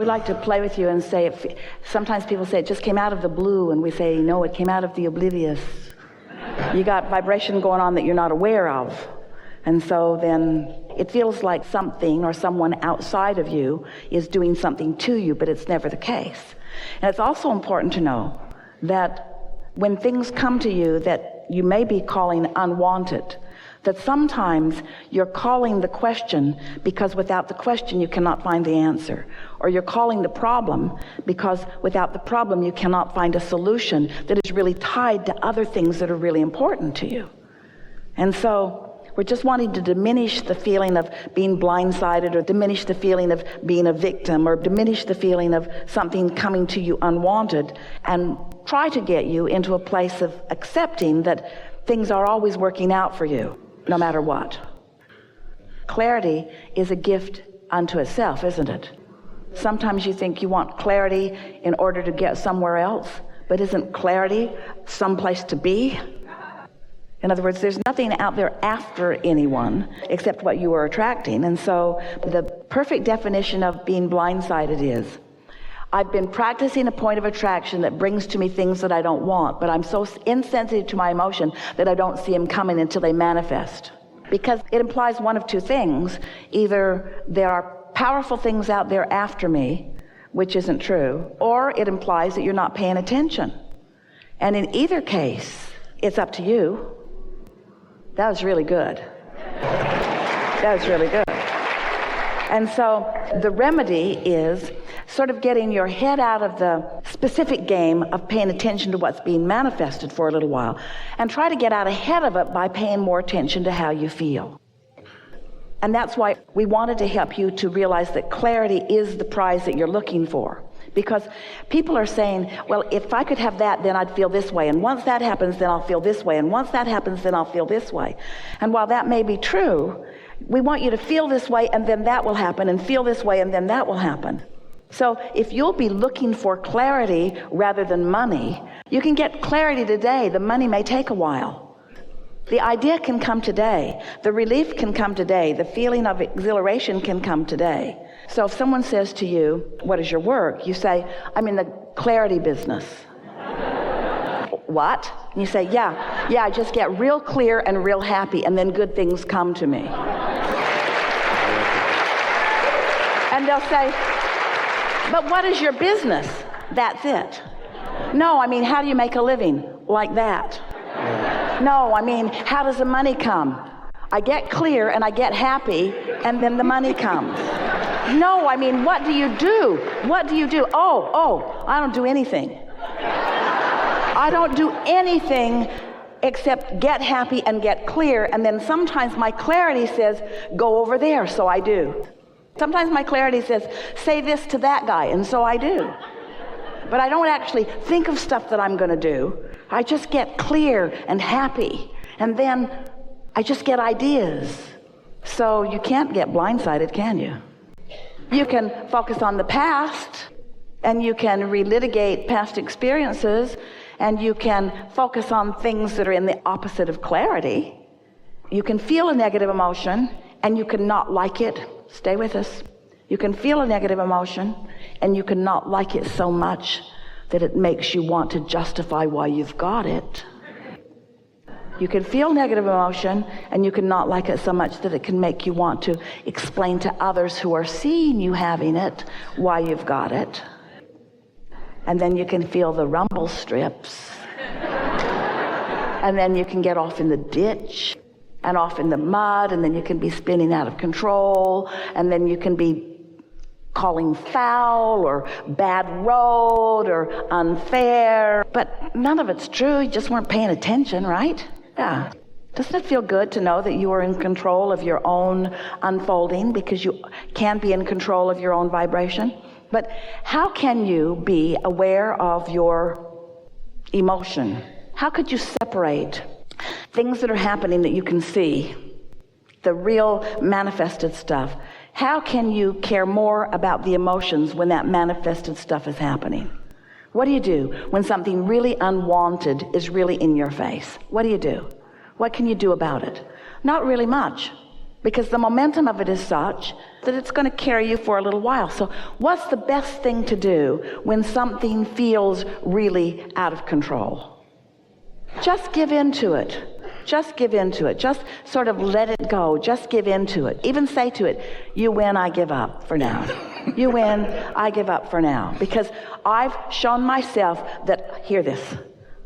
like to play with you and say, sometimes people say it just came out of the blue, and we say, no, it came out of the oblivious. You got vibration going on that you're not aware of. And so then it feels like something or someone outside of you is doing something to you, but it's never the case. And it's also important to know that when things come to you that you may be calling unwanted, that sometimes you're calling the question because without the question you cannot find the answer. Or you're calling the problem because without the problem you cannot find a solution that is really tied to other things that are really important to you. And so we're just wanting to diminish the feeling of being blindsided, or diminish the feeling of being a victim, or diminish the feeling of something coming to you unwanted, and try to get you into a place of accepting that things are always working out for you, no matter what. Clarity is a gift unto itself, isn't it? Sometimes you think you want clarity in order to get somewhere else, but isn't clarity someplace to be? In other words, there's nothing out there after anyone except what you are attracting. And so the perfect definition of being blindsided is, I've been practicing a point of attraction that brings to me things that I don't want, but I'm so insensitive to my emotion that I don't see them coming until they manifest. Because it implies one of two things. Either there are powerful things out there after me, which isn't true, or it implies that you're not paying attention. And in either case, it's up to you. That was really good. That was really good. And so the remedy is sort of getting your head out of the specific game of paying attention to what's being manifested for a little while, and try to get out ahead of it by paying more attention to how you feel. And that's why we wanted to help you to realize that clarity is the prize that you're looking for. Because people are saying, well, if I could have that, then I'd feel this way. And once that happens, then I'll feel this way. And once that happens, then I'll feel this way. And while that may be true, we want you to feel this way, and then that will happen, and feel this way, and then that will happen. So if you'll be looking for clarity rather than money, you can get clarity today. The money may take a while. The idea can come today. The relief can come today. The feeling of exhilaration can come today. So if someone says to you, what is your work? You say, I'm in the clarity business. What? And you say, yeah, I just get real clear and real happy, and then good things come to me. And they'll say, but what is your business? That's it. No, I mean, how do you make a living? Like that. No, I mean, how does the money come? I get clear and I get happy, and then the money comes. No, I mean, what do you do? What do you do? Oh, I don't do anything. I don't do anything except get happy and get clear, and then sometimes my clarity says, go over there, so I do. Sometimes my clarity says, say this to that guy, and so I do. But I don't actually think of stuff that I'm going to do. I just get clear and happy, and then I just get ideas. So you can't get blindsided, can you? You can focus on the past, and you can relitigate past experiences, and you can focus on things that are in the opposite of clarity. You can feel a negative emotion, and you can not like it. Stay with us. You can feel a negative emotion, and you can not like it so much that it makes you want to justify why you've got it. You can feel negative emotion, and you can not like it so much that it can make you want to explain to others who are seeing you having it why you've got it. And then you can feel the rumble strips. And then you can get off in the ditch and off in the mud, and then you can be spinning out of control, and then you can be calling foul or bad road or unfair. But none of it's true. You just weren't paying attention, right? Yeah. Doesn't it feel good to know that you are in control of your own unfolding, because you can be in control of your own vibration? But how can you be aware of your emotion? How could you separate things that are happening that you can see, the real manifested stuff? How can you care more about the emotions when that manifested stuff is happening? What do you do when something really unwanted is really in your face? What do you do? What can you do about it? Not really much. because the momentum of it is such that it's going to carry you for a little while. So what's the best thing to do when something feels really out of control? Just give in to it. Just give in to it. Just sort of let it go. Just give in to it. Even say to it, you win, I give up for now. You win, I give up for now. Because I've shown myself that, hear this,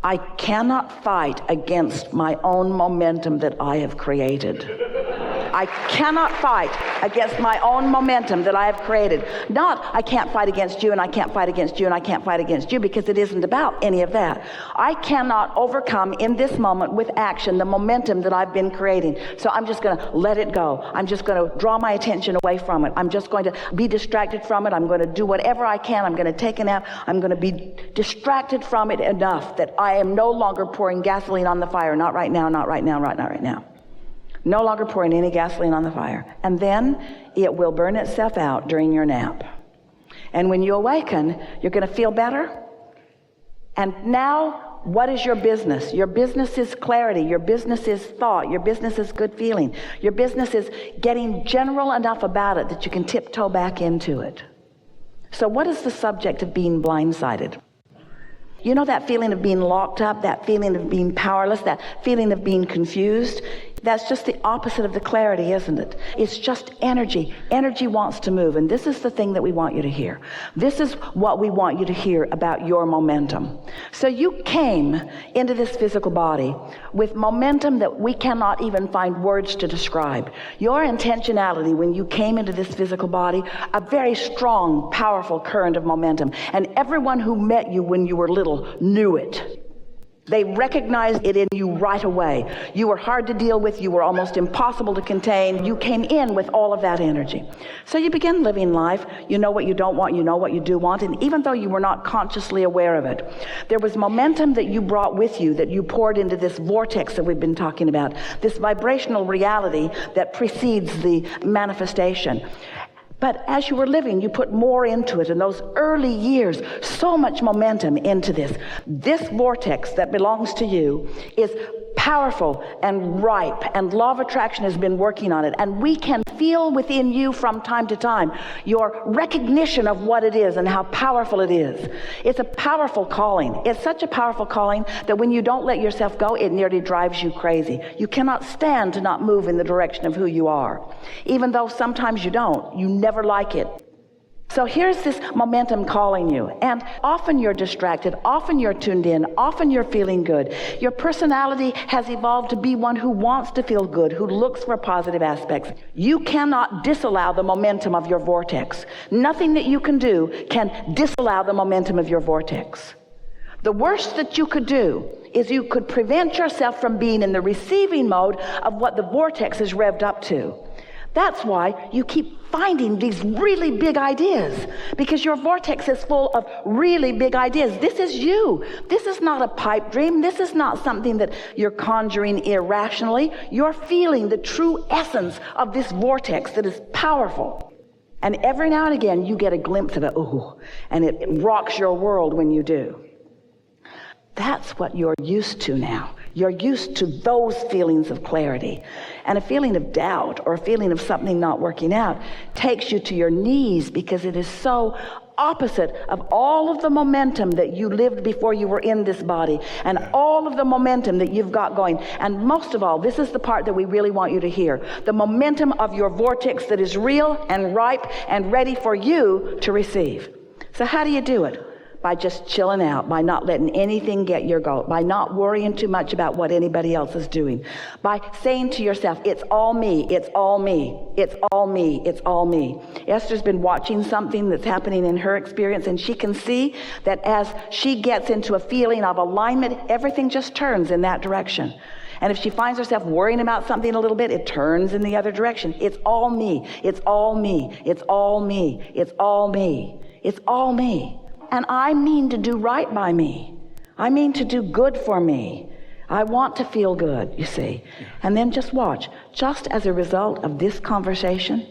I cannot fight against my own momentum that I have created. I cannot fight against my own momentum that I have created. Not, I can't fight against you, and I can't fight against you, and I can't fight against you, because it isn't about any of that. I cannot overcome in this moment with action the momentum that I've been creating. So I'm just going to let it go. I'm just going to draw my attention away from it. I'm just going to be distracted from it. I'm going to do whatever I can. I'm going to take a nap. I'm going to be distracted from it enough that I am no longer pouring gasoline on the fire. Not right now, not right now, not right now. No longer pouring any gasoline on the fire. And then it will burn itself out during your nap. And when you awaken, you're going to feel better. And now, what is your business? Your business is clarity. Your business is thought. Your business is good feeling. Your business is getting general enough about it that you can tiptoe back into it. So what is the subject of being blindsided? You know that feeling of being locked up, that feeling of being powerless, that feeling of being confused? That's just the opposite of the clarity, isn't it? It's just energy. Energy wants to move, and this is the thing that we want you to hear. This is what we want you to hear about your momentum. So you came into this physical body with momentum that we cannot even find words to describe. Your intentionality when you came into this physical body, a very strong, powerful current of momentum. And everyone who met you when you were little knew it. They recognized it in you right away. You were hard to deal with. You were almost impossible to contain. You came in with all of that energy. So you began living life. You know what you don't want. You know what you do want. And even though you were not consciously aware of it, there was momentum that you brought with you, that you poured into this vortex that we've been talking about, this vibrational reality that precedes the manifestation. But as you were living, you put more into it. In those early years, so much momentum into this. This vortex that belongs to you is powerful and ripe, and law of attraction has been working on it. And we can feel within you from time to time your recognition of what it is and how powerful it is. It's a powerful calling. It's such a powerful calling that when you don't let yourself go, it nearly drives you crazy. You cannot stand to not move in the direction of who you are. Even though sometimes you don't, you never like it. So here's this momentum calling you, and often you're distracted, often you're tuned in, often you're feeling good. Your personality has evolved to be one who wants to feel good, who looks for positive aspects. You cannot disallow the momentum of your vortex. Nothing that you can do can disallow the momentum of your vortex. The worst that you could do is you could prevent yourself from being in the receiving mode of what the vortex is revved up to. That's why you keep finding these really big ideas, because your vortex is full of really big ideas. This is you. This is not a pipe dream. This is not something that you're conjuring irrationally. You're feeling the true essence of this vortex that is powerful. And every now and again, you get a glimpse of it. Ooh, and it rocks your world when you do. That's what you're used to now. You're used to those feelings of clarity. And a feeling of doubt or a feeling of something not working out takes you to your knees, because it is so opposite of all of the momentum that you lived before you were in this body, and all of the momentum that you've got going. And most of all, this is the part that we really want you to hear, the momentum of your vortex that is real and ripe and ready for you to receive. So how do you do it? By just chilling out, by not letting anything get your goat, by not worrying too much about what anybody else is doing, by saying to yourself, it's all me, it's all me, it's all me, it's all me. Esther's been watching something that's happening in her experience, and she can see that as she gets into a feeling of alignment, everything just turns in that direction. And if she finds herself worrying about something a little bit, it turns in the other direction. It's all me, it's all me, it's all me, it's all me, it's all me. And I mean to do right by me. I mean to do good for me. I want to feel good, you see. And then just watch. Just as a result of this conversation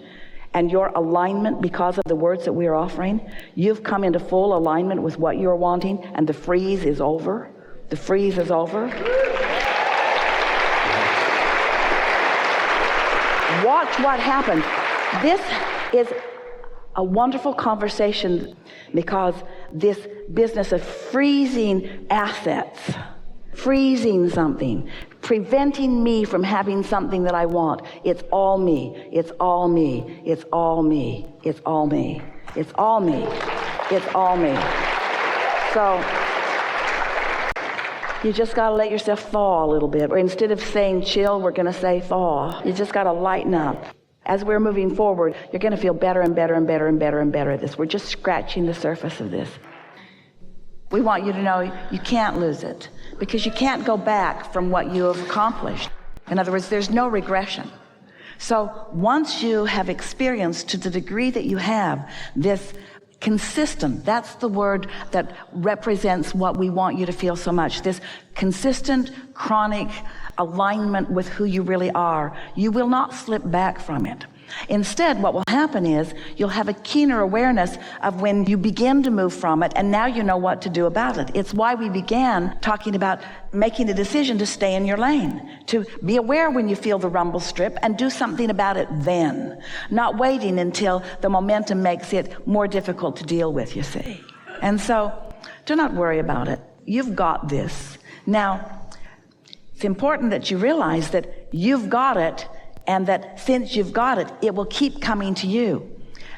and your alignment because of the words that we're offering, you've come into full alignment with what you're wanting, and the freeze is over. The freeze is over. watch what happens. This is a wonderful conversation, because this business of freezing assets, freezing something, preventing me from having something that I want. It's all me. It's all me. It's all me. It's all me. It's all me. It's all me. So you just got to let yourself fall a little bit. Or instead of saying chill, we're going to say thaw. You just got to lighten up. As we're moving forward, you're going to feel better and better and better and better and better at this. We're just scratching the surface of this. We want you to know you can't lose it, because you can't go back from what you have accomplished. In other words, there's no regression. So once you have experienced, to the degree that you have, this consistent, that's the word that represents what we want you to feel so much, this consistent, chronic alignment with who you really are, you will not slip back from it. Instead, what will happen is you'll have a keener awareness of when you begin to move from it, and now you know what to do about it. It's why we began talking about making a decision to stay in your lane, to be aware when you feel the rumble strip and do something about it then, not waiting until the momentum makes it more difficult to deal with, you see. And so do not worry about it. You've got this. Now, it's important that you realize that you've got it, and that since you've got it, it will keep coming to you.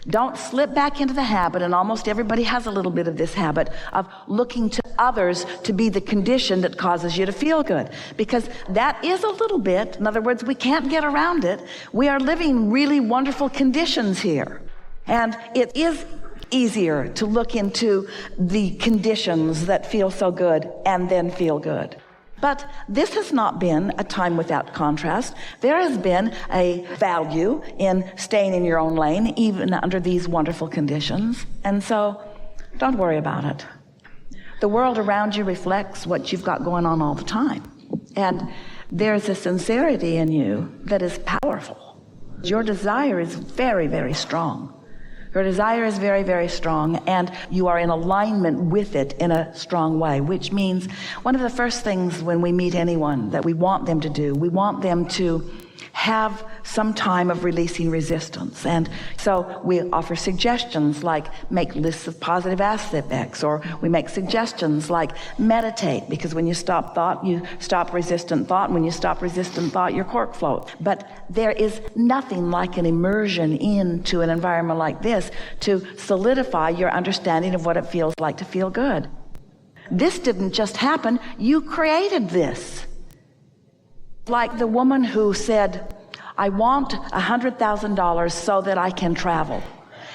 Don't slip back into the habit, and almost everybody has a little bit of this habit, of looking to others to be the condition that causes you to feel good. Because that is a little bit, in other words, we can't get around it. We are living really wonderful conditions here. And it is easier to look into the conditions that feel so good and then feel good. But this has not been a time without contrast. There has been a value in staying in your own lane, even under these wonderful conditions. And so don't worry about it. The world around you reflects what you've got going on all the time. And there's a sincerity in you that is powerful. Your desire is very, very strong. Your desire is very, very strong, and you are in alignment with it in a strong way, which means one of the first things when we meet anyone that we want them to do, we want them to have some time of releasing resistance. And so we offer suggestions like make lists of positive aspects, or we make suggestions like meditate, because when you stop thought, you stop resistant thought, and when you stop resistant thought, your cork floats. But there is nothing like an immersion into an environment like this to solidify your understanding of what it feels like to feel good. This didn't just happen, you created this. Like the woman who said, I want $100,000 so that I can travel.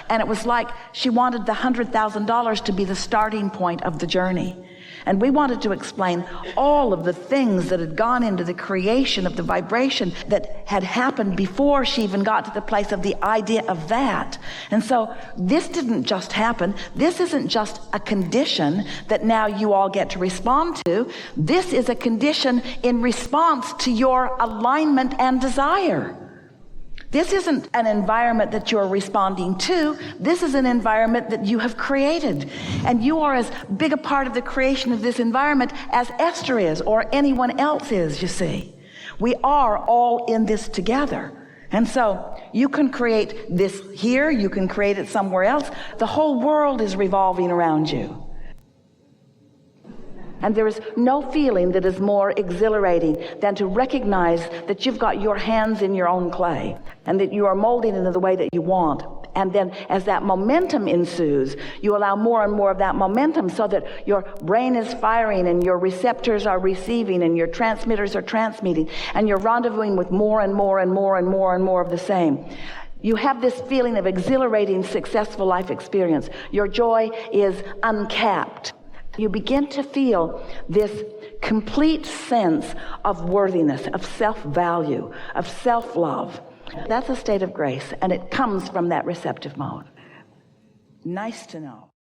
And it was like she wanted the $100,000 to be the starting point of the journey. And we wanted to explain all of the things that had gone into the creation of the vibration that had happened before she even got to the place of the idea of that. And so this didn't just happen. This isn't just a condition that now you all get to respond to. This is a condition in response to your alignment and desire. This isn't an environment that you're responding to. This is an environment that you have created. And you are as big a part of the creation of this environment as Esther is, or anyone else is, you see. We are all in this together. And so you can create this here, you can create it somewhere else. The whole world is revolving around you. And there is no feeling that is more exhilarating than to recognize that you've got your hands in your own clay and that you are molding it in the way that you want. And then as that momentum ensues, you allow more and more of that momentum so that your brain is firing and your receptors are receiving and your transmitters are transmitting and you're rendezvousing with more and more and more and more and more of the same. You have this feeling of exhilarating, successful life experience. Your joy is uncapped. You begin to feel this complete sense of worthiness, of self-value, of self-love. That's a state of grace, and it comes from that receptive mode. Nice to know.